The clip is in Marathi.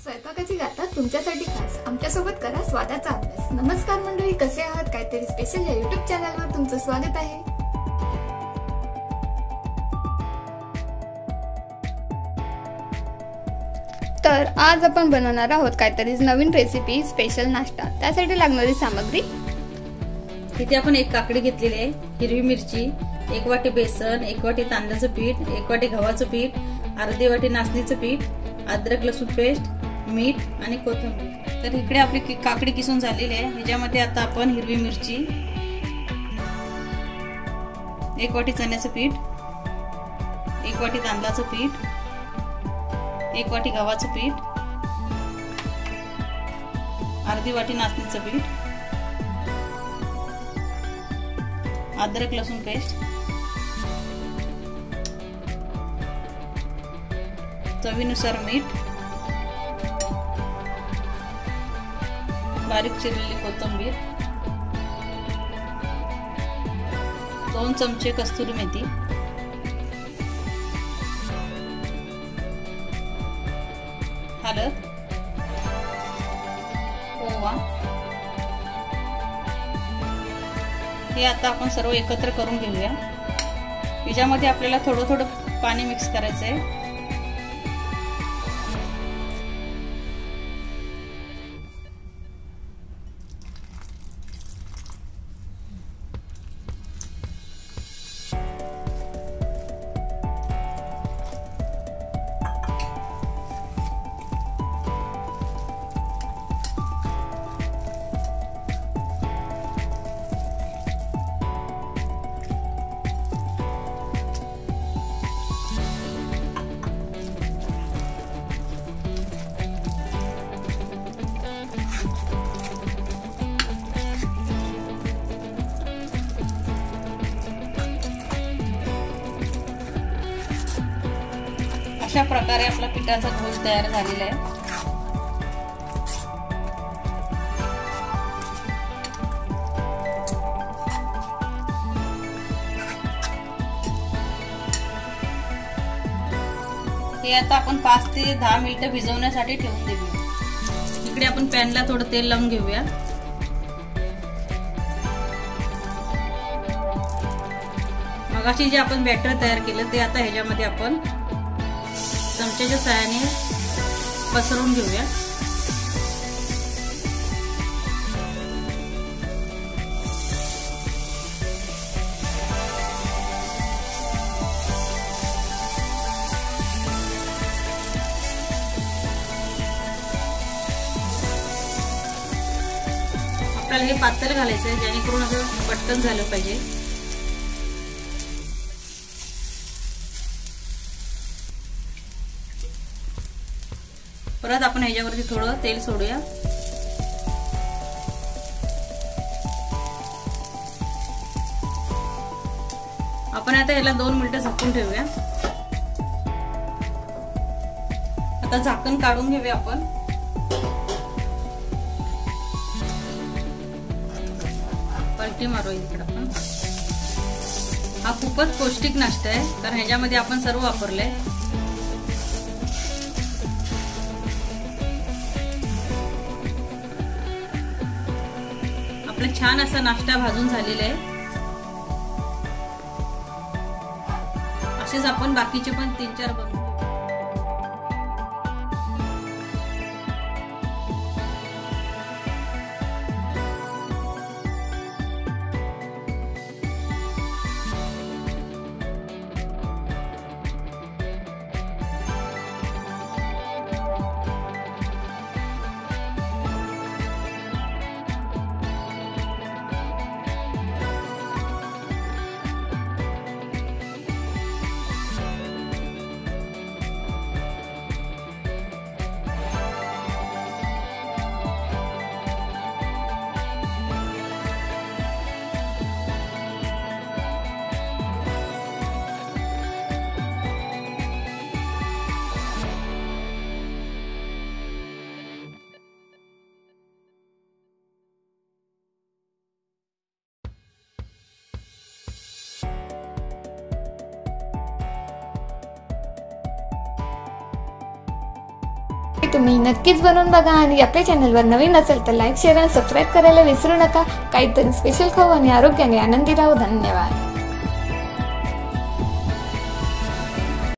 स्वयंपाकाची गाथा तुमच्यासाठी खास आमच्यासोबत करा स्वादाचा अभ्यास। नमस्कार मंडळी, कसे आहात? काहीतरी स्पेशल या युट्यूब चॅनलवर तुमचं स्वागत आहे। तर आज आपण बनवणार आहोत काहीतरी नवीन रेसिपी, स्पेशल नाश्ता। त्यासाठी लागणारी सामग्री इथे आपण एक काकडी घेतलेली आहे, हिरवी मिरची, 1 वाटी बेसन, 1 वाटी तांदळाचं पीठ, 1 वाटी गव्हाचं पीठ, अर्धी वाटी नाचणीचं पीठ, अद्रक लसूण पेस्ट, मीठ आणि कोथिंबीर। तर इकडे आपली काकडी किसून झालेली आहे। ह्याच्यामध्ये आता आपण हिरवी मिरची, 1 वाटी चण्याचं पीठ, 1 वाटी तांदळाचं पीठ, 1 वाटी गव्हाचं पीठ, अर्धी वाटी नाचणीचं पीठ, अद्रक लसूण पेस्ट, चवीनुसार मीठ, बारीक चिरलेली कोथिंबीर, 2 चमचे कस्तुरी मेथी, हळद, ओवा। हे आता आपण सर्व एकत्र करून घेऊया। याच्यामध्ये आपल्याला थोडं थोडं पाणी मिक्स करायचं आहे। अशा प्रकारे आपला पिठाचा घोळ तयार झालेला आहे। हे आता आपण 5 ते 10 मिनिटं भिजवण्यासाठी ठेवून देऊया। इकडे आपण पॅनला थोडं तेल लावून घेऊया। मगाशी जे आपण बॅटर तयार केलं ते आता ह्याच्यामध्ये आपण चमच्याच्या साहाय्याने पसरवून घेऊया। आपल्याला हे पातळ घालायचं आहे, जेणेकरून असं पटकन झालं पाहिजे। परत आपण ह्याच्यावरती थोडं तेल सोडूया। आपण आता याला 2 मिनिटं झाकून ठेवूया। आता झाकण काढून घेऊया आपण। पलटी मारू इकडे आपण। हा खूपच पौष्टिक नाश्ता आहे, कारण ह्याच्यामध्ये आपण सर्व वापरले। आपला छान असा नाश्ता भाजून झालेला आहे। असेच आपण बाकीचे पण 3-4 बनवू। तुम्ही नक्कीच बनवून बघा आणि आपल्या चॅनलवर नवीन असेल तर लाईक शेअर आणि सबस्क्राईब करायला विसरू नका. काहीतरी स्पेशल खाऊ आणि आरोग्याने आनंदी राहू. धन्यवाद.